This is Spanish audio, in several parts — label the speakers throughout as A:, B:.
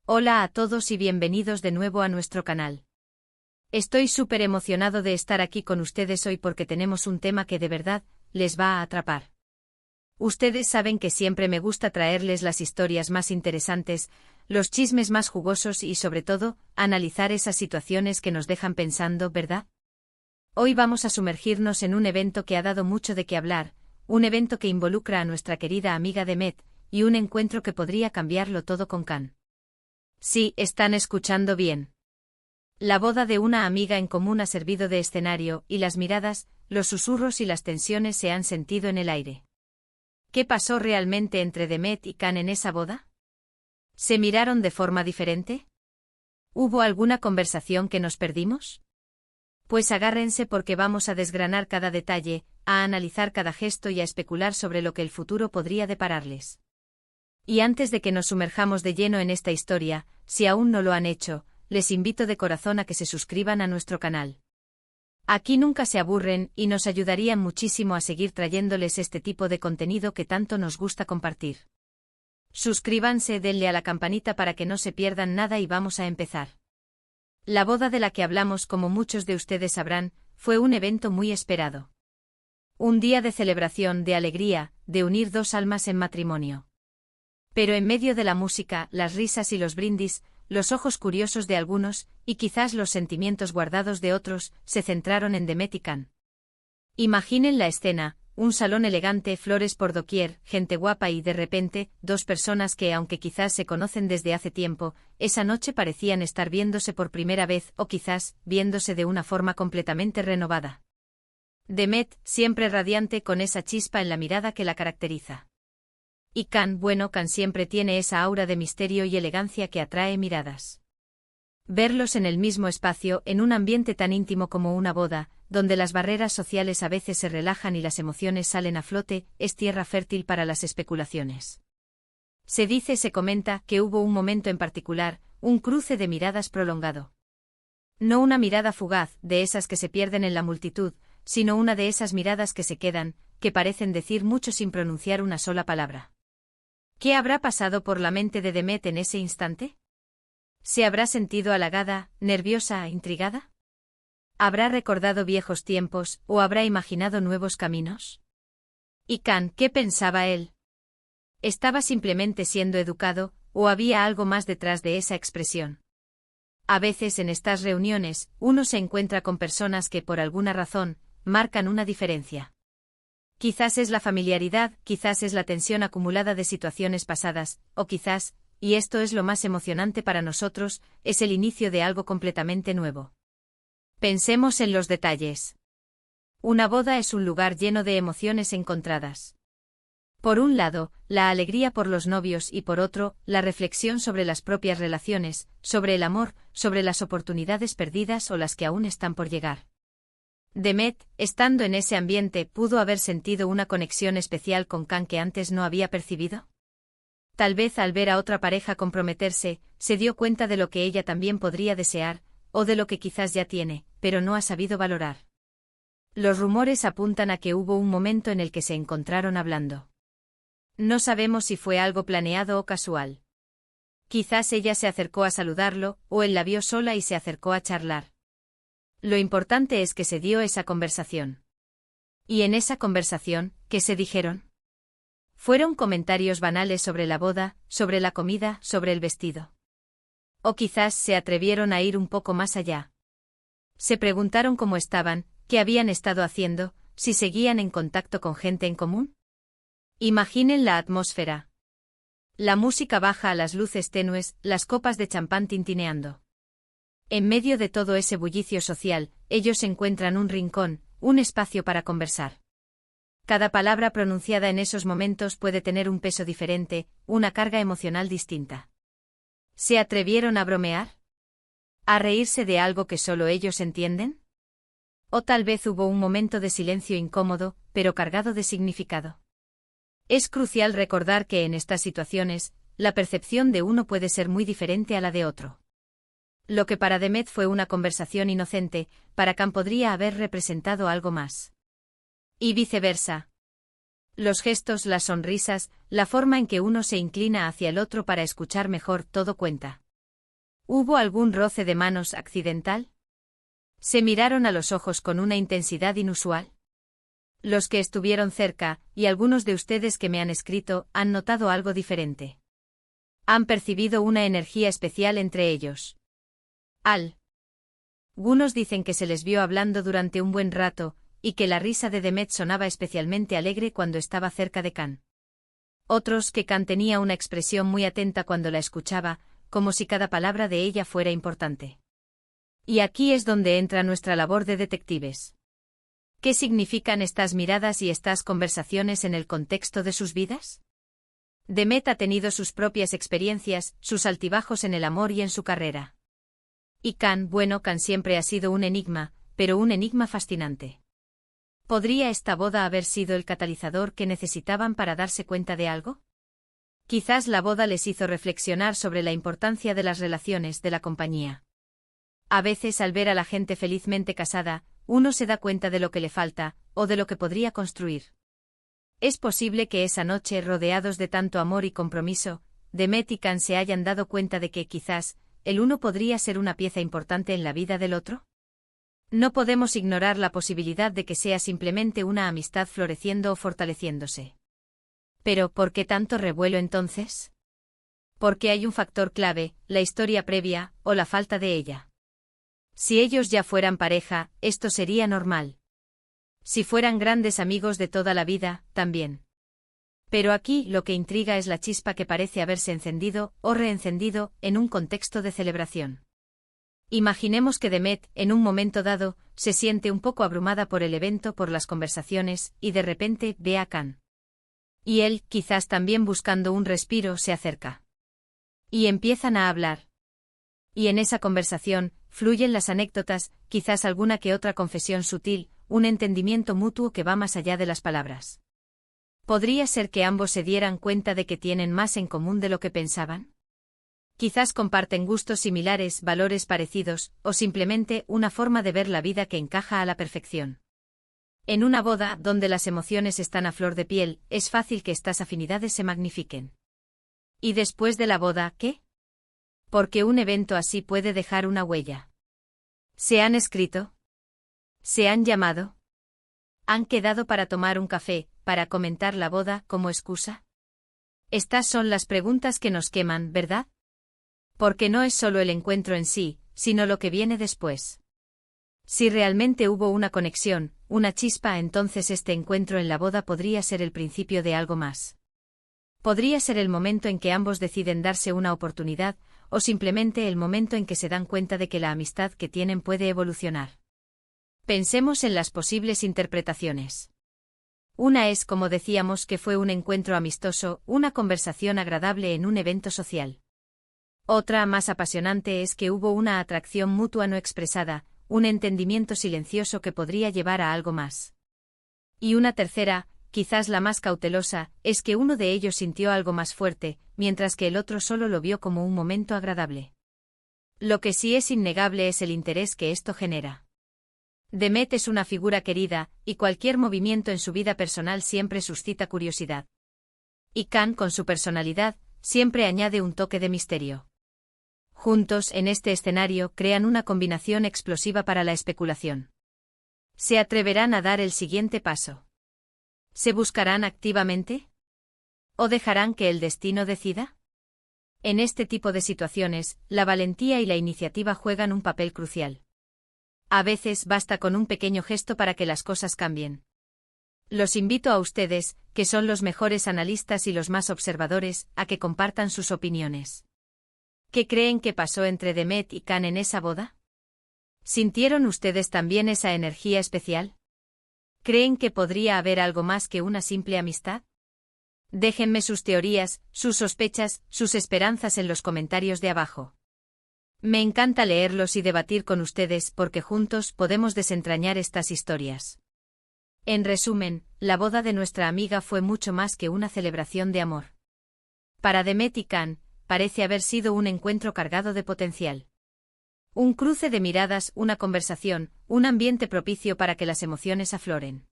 A: Hola a todos y bienvenidos de nuevo a nuestro canal. Estoy súper emocionado de estar aquí con ustedes hoy porque tenemos un tema que de verdad les va a atrapar. Ustedes saben que siempre me gusta traerles las historias más interesantes, los chismes más jugosos y sobre todo, analizar esas situaciones que nos dejan pensando, ¿verdad? Hoy vamos a sumergirnos en un evento que ha dado mucho de qué hablar, un evento que involucra a nuestra querida amiga Demet, y un encuentro que podría cambiarlo todo con Can. Sí, están escuchando bien. La boda de una amiga en común ha servido de escenario, y las miradas, los susurros y las tensiones se han sentido en el aire. ¿Qué pasó realmente entre Demet y Can en esa boda? ¿Se miraron de forma diferente? ¿Hubo alguna conversación que nos perdimos? Pues agárrense porque vamos a desgranar cada detalle, a analizar cada gesto y a especular sobre lo que el futuro podría depararles. Y antes de que nos sumerjamos de lleno en esta historia, si aún no lo han hecho, les invito de corazón a que se suscriban a nuestro canal. Aquí nunca se aburren y nos ayudarían muchísimo a seguir trayéndoles este tipo de contenido que tanto nos gusta compartir. Suscríbanse, denle a la campanita para que no se pierdan nada y vamos a empezar. La boda de la que hablamos, como muchos de ustedes sabrán, fue un evento muy esperado. Un día de celebración, de alegría, de unir dos almas en matrimonio. Pero en medio de la música, las risas y los brindis, los ojos curiosos de algunos, y quizás los sentimientos guardados de otros, se centraron en Demet y Can. Imaginen la escena, un salón elegante, flores por doquier, gente guapa y de repente, dos personas que aunque quizás se conocen desde hace tiempo, esa noche parecían estar viéndose por primera vez o quizás, viéndose de una forma completamente renovada. Demet, siempre radiante con esa chispa en la mirada que la caracteriza. Y Can siempre tiene esa aura de misterio y elegancia que atrae miradas. Verlos en el mismo espacio, en un ambiente tan íntimo como una boda, donde las barreras sociales a veces se relajan y las emociones salen a flote, es tierra fértil para las especulaciones. Se comenta, que hubo un momento en particular, un cruce de miradas prolongado. No una mirada fugaz, de esas que se pierden en la multitud, sino una de esas miradas que se quedan, que parecen decir mucho sin pronunciar una sola palabra. ¿Qué habrá pasado por la mente de Demet en ese instante? ¿Se habrá sentido halagada, nerviosa, intrigada? ¿Habrá recordado viejos tiempos, o habrá imaginado nuevos caminos? ¿Y Can, qué pensaba él? ¿Estaba simplemente siendo educado, o había algo más detrás de esa expresión? A veces en estas reuniones, uno se encuentra con personas que por alguna razón, marcan una diferencia. Quizás es la familiaridad, quizás es la tensión acumulada de situaciones pasadas, o quizás, y esto es lo más emocionante para nosotros, es el inicio de algo completamente nuevo. Pensemos en los detalles. Una boda es un lugar lleno de emociones encontradas. Por un lado, la alegría por los novios y por otro, la reflexión sobre las propias relaciones, sobre el amor, sobre las oportunidades perdidas o las que aún están por llegar. Demet, estando en ese ambiente, ¿pudo haber sentido una conexión especial con Can que antes no había percibido? Tal vez al ver a otra pareja comprometerse, se dio cuenta de lo que ella también podría desear, o de lo que quizás ya tiene, pero no ha sabido valorar. Los rumores apuntan a que hubo un momento en el que se encontraron hablando. No sabemos si fue algo planeado o casual. Quizás ella se acercó a saludarlo, o él la vio sola y se acercó a charlar. Lo importante es que se dio esa conversación. Y en esa conversación, ¿qué se dijeron? ¿Fueron comentarios banales sobre la boda, sobre la comida, sobre el vestido? O quizás se atrevieron a ir un poco más allá. Se preguntaron cómo estaban, qué habían estado haciendo, si seguían en contacto con gente en común. Imaginen la atmósfera. La música baja a las luces tenues, las copas de champán tintineando. En medio de todo ese bullicio social, ellos encuentran un rincón, un espacio para conversar. Cada palabra pronunciada en esos momentos puede tener un peso diferente, una carga emocional distinta. ¿Se atrevieron a bromear? ¿A reírse de algo que solo ellos entienden? O tal vez hubo un momento de silencio incómodo, pero cargado de significado. Es crucial recordar que en estas situaciones, la percepción de uno puede ser muy diferente a la de otro. Lo que para Demet fue una conversación inocente, para Can podría haber representado algo más. Y viceversa. Los gestos, las sonrisas, la forma en que uno se inclina hacia el otro para escuchar mejor, todo cuenta. ¿Hubo algún roce de manos accidental? Se miraron a los ojos con una intensidad inusual. Los que estuvieron cerca, y algunos de ustedes que me han escrito, han notado algo diferente. Han percibido una energía especial entre ellos. Algunos dicen que se les vio hablando durante un buen rato, y que la risa de Demet sonaba especialmente alegre cuando estaba cerca de Khan. Otros que Khan tenía una expresión muy atenta cuando la escuchaba, como si cada palabra de ella fuera importante. Y aquí es donde entra nuestra labor de detectives. ¿Qué significan estas miradas y estas conversaciones en el contexto de sus vidas? Demet ha tenido sus propias experiencias, sus altibajos en el amor y en su carrera. Y Khan siempre ha sido un enigma, pero un enigma fascinante. ¿Podría esta boda haber sido el catalizador que necesitaban para darse cuenta de algo? Quizás la boda les hizo reflexionar sobre la importancia de las relaciones de la compañía. A veces al ver a la gente felizmente casada, uno se da cuenta de lo que le falta, o de lo que podría construir. Es posible que esa noche, rodeados de tanto amor y compromiso, Demet y Khan se hayan dado cuenta de que quizás, el uno podría ser una pieza importante en la vida del otro. No podemos ignorar la posibilidad de que sea simplemente una amistad floreciendo o fortaleciéndose. Pero, ¿por qué tanto revuelo entonces? Porque hay un factor clave, la historia previa, o la falta de ella. Si ellos ya fueran pareja, esto sería normal. Si fueran grandes amigos de toda la vida, también. Pero aquí lo que intriga es la chispa que parece haberse encendido, o reencendido, en un contexto de celebración. Imaginemos que Demet, en un momento dado, se siente un poco abrumada por el evento, por las conversaciones, y de repente ve a Khan. Y él, quizás también buscando un respiro, se acerca. Y empiezan a hablar. Y en esa conversación, fluyen las anécdotas, quizás alguna que otra confesión sutil, un entendimiento mutuo que va más allá de las palabras. ¿Podría ser que ambos se dieran cuenta de que tienen más en común de lo que pensaban? Quizás comparten gustos similares, valores parecidos, o simplemente una forma de ver la vida que encaja a la perfección. En una boda, donde las emociones están a flor de piel, es fácil que estas afinidades se magnifiquen. ¿Y después de la boda, qué? Porque un evento así puede dejar una huella. ¿Se han escrito? ¿Se han llamado? ¿Han quedado para tomar un café, para comentar la boda como excusa? Estas son las preguntas que nos queman, ¿verdad? Porque no es solo el encuentro en sí, sino lo que viene después. Si realmente hubo una conexión, una chispa, entonces este encuentro en la boda podría ser el principio de algo más. Podría ser el momento en que ambos deciden darse una oportunidad, o simplemente el momento en que se dan cuenta de que la amistad que tienen puede evolucionar. Pensemos en las posibles interpretaciones. Una es, como decíamos, que fue un encuentro amistoso, una conversación agradable en un evento social. Otra, más apasionante, es que hubo una atracción mutua no expresada, un entendimiento silencioso que podría llevar a algo más. Y una tercera, quizás la más cautelosa, es que uno de ellos sintió algo más fuerte, mientras que el otro solo lo vio como un momento agradable. Lo que sí es innegable es el interés que esto genera. Demet es una figura querida, y cualquier movimiento en su vida personal siempre suscita curiosidad. Y Khan, con su personalidad, siempre añade un toque de misterio. Juntos, en este escenario, crean una combinación explosiva para la especulación. ¿Se atreverán a dar el siguiente paso? ¿Se buscarán activamente? ¿O dejarán que el destino decida? En este tipo de situaciones, la valentía y la iniciativa juegan un papel crucial. A veces basta con un pequeño gesto para que las cosas cambien. Los invito a ustedes, que son los mejores analistas y los más observadores, a que compartan sus opiniones. ¿Qué creen que pasó entre Demet y Khan en esa boda? ¿Sintieron ustedes también esa energía especial? ¿Creen que podría haber algo más que una simple amistad? Déjenme sus teorías, sus sospechas, sus esperanzas en los comentarios de abajo. Me encanta leerlos y debatir con ustedes porque juntos podemos desentrañar estas historias. En resumen, la boda de nuestra amiga fue mucho más que una celebración de amor. Para Demet y Khan, parece haber sido un encuentro cargado de potencial. Un cruce de miradas, una conversación, un ambiente propicio para que las emociones afloren.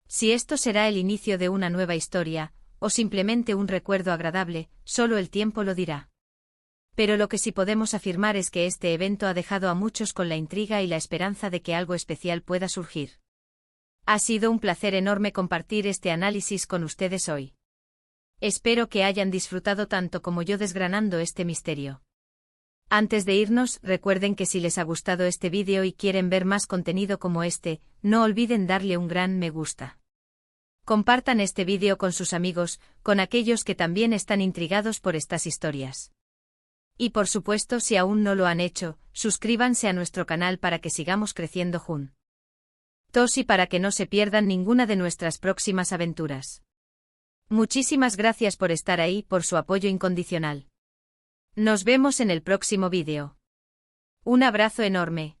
A: Si esto será el inicio de una nueva historia, o simplemente un recuerdo agradable, solo el tiempo lo dirá. Pero lo que sí podemos afirmar es que este evento ha dejado a muchos con la intriga y la esperanza de que algo especial pueda surgir. Ha sido un placer enorme compartir este análisis con ustedes hoy. Espero que hayan disfrutado tanto como yo desgranando este misterio. Antes de irnos, recuerden que si les ha gustado este vídeo y quieren ver más contenido como este, no olviden darle un gran me gusta. Compartan este vídeo con sus amigos, con aquellos que también están intrigados por estas historias. Y por supuesto, si aún no lo han hecho, suscríbanse a nuestro canal para que sigamos creciendo juntos y para que no se pierdan ninguna de nuestras próximas aventuras. Muchísimas gracias por estar ahí, por su apoyo incondicional. Nos vemos en el próximo vídeo. Un abrazo enorme.